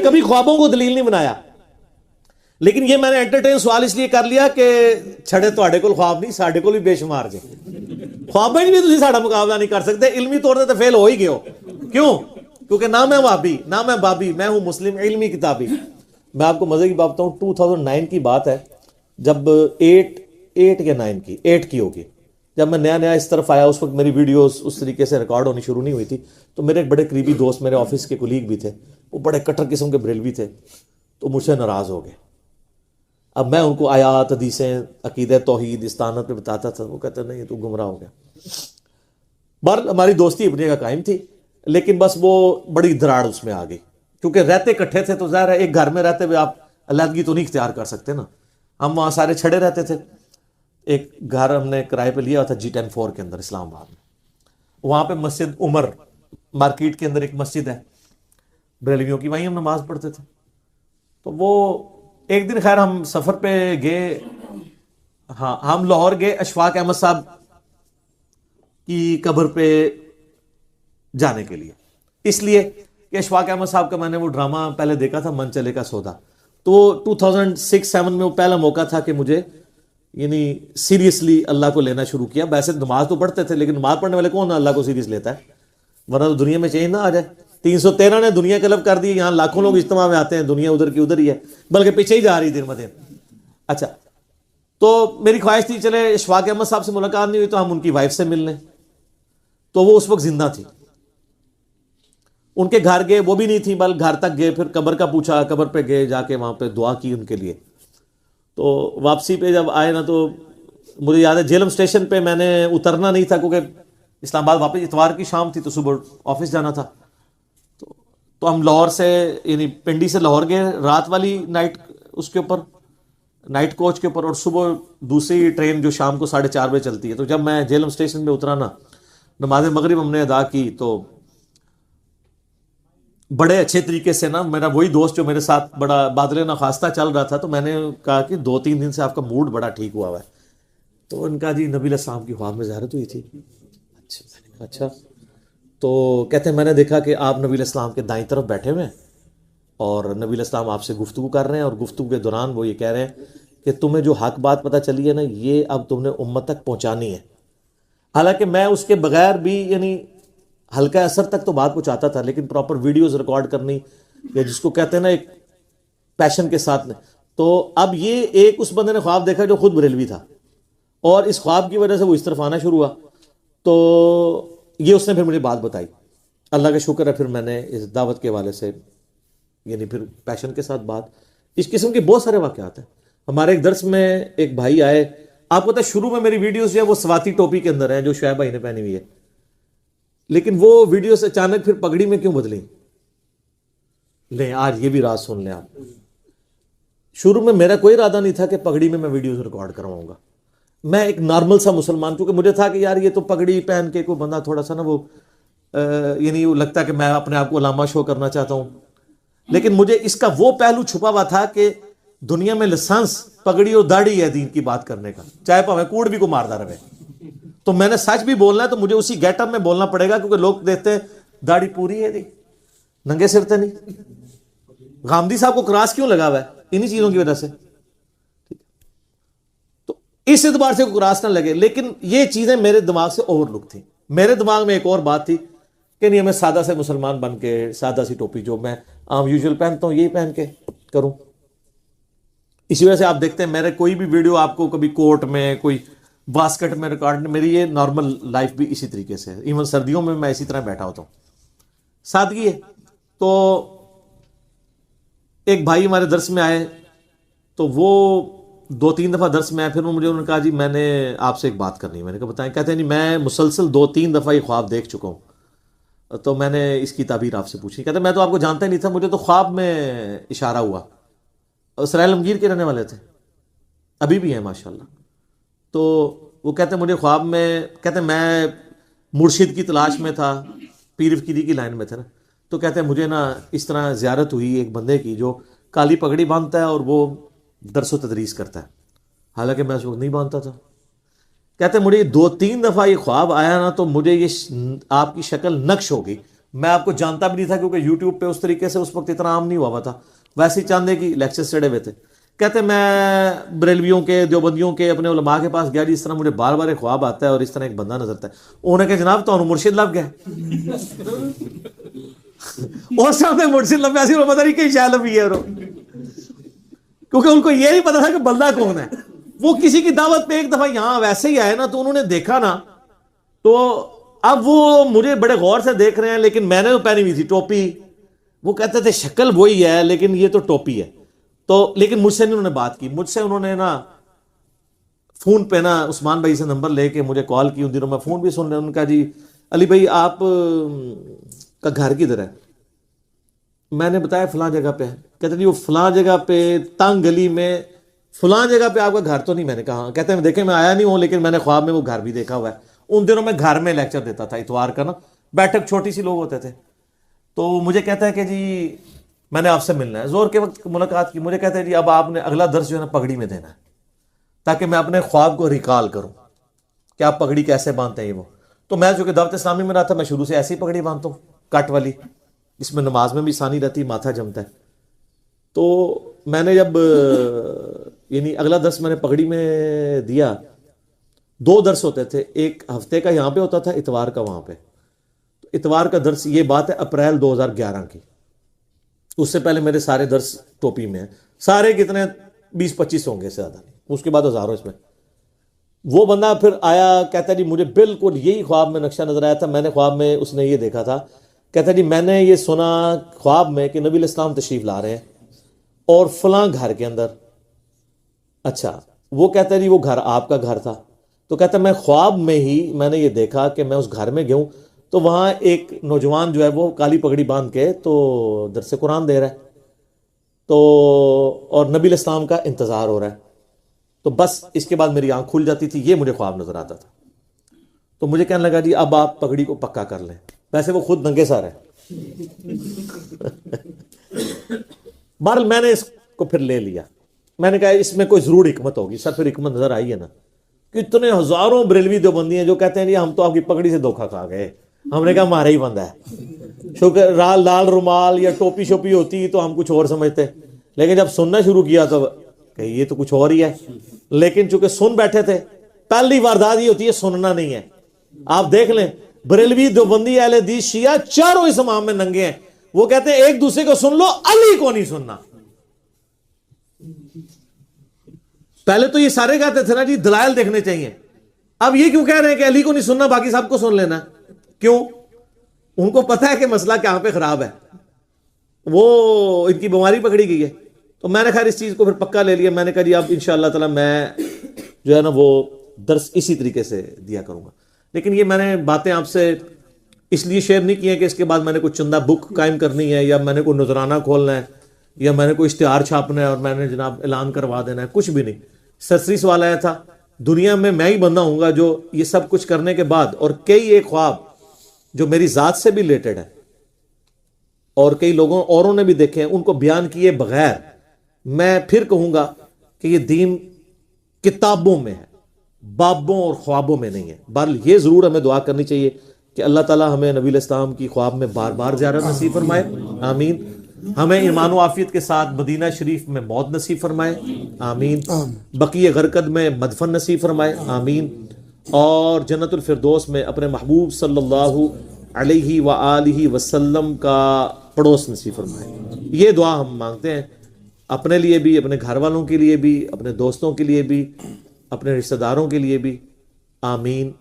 کبھی خوابوں کو دلیل نہیں بنایا، لیکن یہ میں نے انٹرٹین سوال اس لیے کر لیا کہ چھڑے تواڈے کول خواب نہیں، ساڈے کول بھی بے شمار جے، خواباں بھی تسی ساڈا مقابلہ نہیں کر سکتے، علمی طور تے فیل ہو ہی گئے ہو۔ کیوں؟ کیونکہ نہ میں وہابی نہ میں بابی، میں ہوں مسلم علمی کتابی۔ میں آپ کو مزے کی بات بتاؤں، 2009 کی بات ہے، جب 8 کی ہوگی، جب میں نیا اس طرف آیا، اس وقت میری ویڈیوز اس طریقے سے ریکارڈ ہونی شروع نہیں ہوئی تھی، تو میرے ایک بڑے قریبی دوست، میرے آفس کے کولیگ بھی تھے، وہ بڑے کٹر قسم کے بریلوی تھے، تو مجھ سے ناراض ہو گئے۔ اب میں ان کو آیات حدیثیں عقیدہ توحید استانت پہ بتاتا تھا، وہ کہتے نہیں تو گمراہ ہو گیا۔ بہرحال ہماری دوستی اپنی جگہ قائم تھی، لیکن بس وہ بڑی دراڑ اس میں آ گئی، کیونکہ رہتے اکٹھے تھے تو ظاہر ہے ایک گھر میں رہتے ہوئے آپ علیحدگی تو نہیں اختیار کر سکتے نا۔ ہم وہاں سارے چھڑے رہتے تھے، ایک گھر ہم نے کرائے پہ لیا ہوا تھا G10-4 کے اندر اسلام آباد میں، وہاں پہ مسجد عمر مارکیٹ کے اندر ایک مسجد ہے بریلویوں کی، وہیں ہم نماز پڑھتے تھے۔ تو وہ ایک دن خیر ہم سفر پہ گئے، ہاں ہم لاہور گئے اشفاق احمد صاحب کی قبر پہ جانے کے لیے، اس لیے کہ اشفاق احمد صاحب کا میں نے وہ ڈرامہ پہلے دیکھا تھا من چلے کا سودا، تو 2006-7 میں وہ پہلا موقع تھا کہ مجھے یعنی سیریسلی اللہ کو لینا شروع کیا۔ ویسے نماز تو پڑھتے تھے، لیکن نماز پڑھنے والے کون اللہ کو سیریس لیتا ہے؟ ورنہ تو دنیا میں چینج نہ آ جائے۔ 313 نے دنیا قلب کر دی، یہاں لاکھوں لوگ اجتماع میں آتے ہیں، دنیا ادھر کی ادھر ہی ہے، بلکہ پیچھے ہی جا رہی دن بدن۔ اچھا، تو میری خواہش تھی چلے اشفاق احمد صاحب سے ملاقات نہیں ہوئی تو ہم ان کی وائف سے مل لیں، تو وہ اس وقت زندہ تھی۔ ان کے گھر گئے، وہ بھی نہیں تھی، بل گھر تک گئے، پھر قبر کا پوچھا، قبر پہ گئے، جا کے وہاں پہ دعا کی ان کے لیے۔ تو واپسی پہ جب آئے نا، تو مجھے یاد ہے جیلم اسٹیشن پہ میں نے اترنا نہیں تھا، کیونکہ اسلام آباد واپس اتوار کی شام تھی تو صبح آفس جانا تھا۔ تو ہم لاہور سے یعنی پنڈی سے لاہور گئے رات والی نائٹ، اس کے اوپر نائٹ کوچ کے اوپر، اور صبح دوسری ٹرین جو شام کو 4:30 بجے چلتی ہے۔ تو جب میں جیلم اسٹیشن پہ اترا نا، نماز مغرب ہم نے ادا کی، تو بڑے اچھے طریقے سے نا میرا وہی دوست جو میرے ساتھ بڑا بادل نخواستہ چل رہا تھا، تو میں نے کہا کہ 2-3 دن سے آپ کا موڈ بڑا ٹھیک ہوا ہے۔ تو ان کا جی نبی علیہ السلام کی خواب میں زیارت ہوئی تھی۔ اچھا، تو کہتے ہیں میں نے دیکھا کہ آپ نبی علیہ السلام کے دائیں طرف بیٹھے ہوئے ہیں، اور نبی علیہ السلام آپ سے گفتگو کر رہے ہیں، اور گفتگو کے دوران وہ یہ کہہ رہے ہیں کہ تمہیں جو حق بات پتہ چلی ہے نا، یہ اب تم نے امت تک پہنچانی ہے۔ حالانکہ میں اس کے بغیر بھی یعنی ہلکا اثر تک تو بات پہنچاتا تھا، لیکن پراپر ویڈیوز ریکارڈ کرنی، یا جس کو کہتے ہیں نا ایک پیشن کے ساتھ میں، تو اب یہ ایک اس بندے نے خواب دیکھا جو خود بریلوی تھا، اور اس خواب کی وجہ سے وہ اس طرف آنا شروع ہوا۔ تو یہ اس نے پھر مجھے بات بتائی، اللہ کا شکر ہے، پھر میں نے اس دعوت کے حوالے سے یعنی پھر پیشن کے ساتھ بات، اس قسم کے بہت سارے واقعات ہیں۔ ہمارے ایک درس میں ایک بھائی آئے، آپ کو پتہ ہے شروع میں میری ویڈیوز جو ہے وہ سواتی ٹوپی کے اندر ہیں جو شعیب بھائی نے پہنی ہوئی ہے، لیکن وہ ویڈیوز اچانک پھر پگڑی میں کیوں بدلی؟ لیں آج یہ بھی راز سن لیں آپ۔ شروع میں میرا کوئی ارادہ نہیں تھا کہ پگڑی میں ویڈیوز ریکارڈ کرواؤں گا، میں ایک نارمل سا مسلمان، کیونکہ مجھے تھا کہ یار یہ تو پگڑی پہن کے کوئی بندہ تھوڑا سا نا وہ یعنی لگتا ہے کہ میں اپنے آپ کو علامہ شو کرنا چاہتا ہوں، لیکن مجھے اس کا وہ پہلو چھپا ہوا تھا کہ دنیا میں لسانس پگڑی اور داڑھی ہے دین کی بات کرنے کا، چاہے پاویں کوڑ بھی کو ماردا رہے، تو میں نے سچ بھی بولنا ہے تو مجھے اسی گیٹ اپ میں بولنا پڑے گا، کیونکہ لوگ دیکھتے ہیں داڑھی پوری ہے دی ننگے سر تے نہیں۔ غامدی صاحب کو کراس کیوں لگا ہوا ہے؟ انہی چیزوں کی وجہ سے، تو اس اعتبار سے کراس نہ لگے۔ لیکن یہ چیزیں میرے دماغ سے اوور لک تھیں۔ میرے دماغ میں ایک اور بات تھی کہ نہیں، میں سادہ سے مسلمان بن کے سادہ سی ٹوپی جو میں عام یوزول پہنتا ہوں یہی پہن کے کروں۔ اسی وجہ سے آپ دیکھتے ہیں میرے کوئی بھی ویڈیو آپ کو کبھی کوٹ میں کوئی باسکٹ میں ریکارڈ، میری یہ نارمل لائف بھی اسی طریقے سے ہے، ایون سردیوں میں میں اسی طرح بیٹھا ہوتا ہوں، سادگی ہے۔ تو ایک بھائی ہمارے درس میں آئے، تو وہ 2-3 دفعہ درس میں آئے، پھر مجھے انہوں نے کہا جی میں نے آپ سے ایک بات کرنی ہے۔ میں نے کہا بتائیں۔ کہتے ہیں جی میں مسلسل 2-3 دفعہ یہ خواب دیکھ چکا ہوں، تو میں نے اس کی تعبیر آپ سے پوچھی۔ کہتے ہیں میں تو آپ کو جانتا ہی نہیں تھا، مجھے تو خواب میں اشارہ ہوا۔ اسرائیل عالمگیر کے رہنے والے تھے، ابھی بھی ہیں ماشاءاللہ۔ تو وہ کہتے ہیں مجھے خواب میں، کہتے ہیں میں مرشد کی تلاش میں تھا، پیر فقیری کی لائن میں تھے نا، تو کہتے ہیں مجھے نا اس طرح زیارت ہوئی ایک بندے کی جو کالی پگڑی باندھتا ہے اور وہ درس و تدریس کرتا ہے، حالانکہ میں اس وقت نہیں باندھتا تھا۔ کہتے ہیں مجھے 2-3 دفعہ یہ خواب آیا نا، تو مجھے یہ آپ کی شکل نقش ہو گئی، میں آپ کو جانتا بھی نہیں تھا کیونکہ یوٹیوب پہ اس طریقے سے اس وقت اتنا عام نہیں ہوا تھا, ویسے ہی چاندے کی لیکچر چڑھے ہوئے تھے. کہتے میں بریلویوں کے دیوبندیوں کے اپنے علماء کے پاس گیا جی, اس طرح مجھے بار بار ایک خواب آتا ہے اور اس طرح ایک بندہ نظر آتا ہے. انہوں نے کہا جناب تو مرشد لب گئے اس سامنے مرشد لب ایسی پتہ نہیں کہ شاید لبی ہے, کیونکہ ان کو یہ نہیں پتا تھا کہ بندہ کون ہے. وہ کسی کی دعوت پہ ایک دفعہ یہاں ویسے ہی آئے نا, تو انہوں نے دیکھا نا, تو اب وہ مجھے بڑے غور سے دیکھ رہے ہیں, لیکن میں نے تو پہنی ہوئی تھی ٹوپی. وہ کہتے تھے شکل وہی ہے لیکن یہ تو ٹوپی ہے. تو لیکن مجھ سے نہیں انہوں نے بات کی, مجھ سے انہوں نے نا فون پہ نا عثمان بھائی سے نمبر لے کے مجھے کال کی. ان دنوں میں فون بھی سن رہے, ان کا جی علی بھائی آپ کا گھر کدھر ہے؟ میں نے بتایا فلاں جگہ پہ ہے. کہتے جی وہ فلاں جگہ پہ تنگ گلی میں فلاں جگہ پہ آپ کا گھر تو نہیں؟ میں نے کہا کہتے ہیں دیکھیں میں آیا نہیں ہوں لیکن میں نے خواب میں وہ گھر بھی دیکھا ہوا ہے. ان دنوں میں گھر میں لیکچر دیتا تھا اتوار کا نا, بیٹھک چھوٹی سی لوگ ہوتے تھے. تو مجھے کہتا ہے کہ جی میں نے آپ سے ملنا ہے. زور کے وقت ملاقات کی. مجھے کہتا ہے جی اب آپ نے اگلا درس جو ہے نا پگڑی میں دینا ہے, تاکہ میں اپنے خواب کو ریکال کروں کہ آپ پگڑی کیسے باندھتے ہیں. وہ تو میں جو کہ دعوت اسلامی میں رہا تھا, میں شروع سے ایسی پگڑی باندھتا ہوں کٹ والی, اس میں نماز میں بھی آسانی رہتی, ماتھا جمتا ہے. تو میں نے جب یعنی اگلا درس میں نے پگڑی میں دیا, 2 درس ہوتے تھے, ایک ہفتے کا یہاں پہ ہوتا تھا, اتوار کا وہاں پہ. اتوار کا درس یہ بات ہے اپریل 2011 کی. اس سے پہلے میرے سارے درس ٹوپی میں ہیں, سارے کتنے 20-25 ہوں گے, سے زیادہ نہیں, اس کے بعد ہزاروں اس میں. وہ بندہ پھر آیا, کہتا جی مجھے بالکل یہی خواب میں نقشہ نظر آیا تھا. میں نے خواب میں اس نے یہ دیکھا تھا, کہتا جی میں نے یہ سنا خواب میں کہ نبی علیہ السلام تشریف لا رہے ہیں اور فلاں گھر کے اندر. اچھا, وہ کہتا ہے جی وہ گھر آپ کا گھر تھا. تو کہتا ہے میں خواب میں ہی میں نے یہ دیکھا کہ میں اس گھر میں گیا ہوں, تو وہاں ایک نوجوان جو ہے وہ کالی پگڑی باندھ کے تو درس قرآن دے رہا ہے, تو اور نبی علیہ السلام کا انتظار ہو رہا ہے. تو بس اس کے بعد میری آنکھ کھل جاتی تھی, یہ مجھے خواب نظر آتا تھا. تو مجھے کہنے لگا جی اب آپ پگڑی کو پکا کر لیں. ویسے وہ خود ننگے سر ہے. بہرحال میں نے اس کو پھر لے لیا. میں نے کہا اس میں کوئی ضرور حکمت ہوگی. سر پھر حکمت نظر آئی ہے نا, کہ اتنے ہزاروں بریلوی دیوبندی ہیں جو کہتے ہیں جی ہم تو آپ کی پگڑی سے دھوکہ کھا گئے. ہم نے کہا ہمارا ہی بندہ ہے. شکر لال رومال یا ٹوپی شوپی ہوتی تو ہم کچھ اور سمجھتے, لیکن جب سننا شروع کیا تو کہ یہ تو کچھ اور ہی ہے. لیکن چونکہ سن بیٹھے تھے, پہلی واردات یہ ہوتی ہے سننا نہیں ہے. آپ دیکھ لیں بریلوی دیوبندی اہل حدیث شیعہ چاروں اس امام میں ننگے ہیں. وہ کہتے ہیں ایک دوسرے کو سن لو, علی کو نہیں سننا. پہلے تو یہ سارے کہتے تھے نا جی دلائل دیکھنے چاہیے. اب یہ کیوں کہہ رہے ہیں کہ علی کو نہیں سننا باقی سب کو سن لینا؟ کیوں؟ ان کو پتہ ہے کہ مسئلہ کہاں پہ خراب ہے, وہ ان کی بیماری پکڑی گئی ہے. تو میں نے خیر اس چیز کو پھر پکا لے لیا. میں نے کہا جی اب انشاءاللہ تعالی میں جو ہے نا وہ درس اسی طریقے سے دیا کروں گا. لیکن یہ میں نے باتیں آپ سے اس لیے شیئر نہیں کی ہیں کہ اس کے بعد میں نے کوئی چندہ بک قائم کرنی ہے, یا میں نے کوئی نذرانہ کھولنا ہے, یا میں نے کوئی اشتہار چھاپنا ہے اور میں نے جناب اعلان کروا دینا ہے. کچھ بھی نہیں. سرسری سوال آیا تھا, دنیا میں ہی بندہ ہوں گا جو یہ سب کچھ کرنے کے بعد, اور کئی ایک خواب جو میری ذات سے بھی ریلیٹڈ ہے اور کئی لوگوں اوروں نے بھی دیکھے ہیں, ان کو بیان کیے بغیر میں پھر کہوں گا کہ یہ دین کتابوں میں ہے, بابوں اور خوابوں میں نہیں ہے. بہرحال یہ ضرور ہمیں دعا کرنی چاہیے کہ اللہ تعالی ہمیں نبی علیہ السلام کی خواب میں بار بار زیارت نصیب فرمائے, آمین. ہمیں ایمان و عافیت کے ساتھ مدینہ شریف میں موت نصیب فرمائے, آمین. بقیع غرقد میں مدفن نصیب فرمائے, آمین. اور جنت الفردوس میں اپنے محبوب صلی اللہ علیہ وآلہ وسلم کا پڑوس نصیب فرمائے. یہ دعا ہم مانگتے ہیں اپنے لیے بھی, اپنے گھر والوں کے لیے بھی, اپنے دوستوں کے لیے بھی, اپنے رشتہ داروں کے لیے بھی, آمین.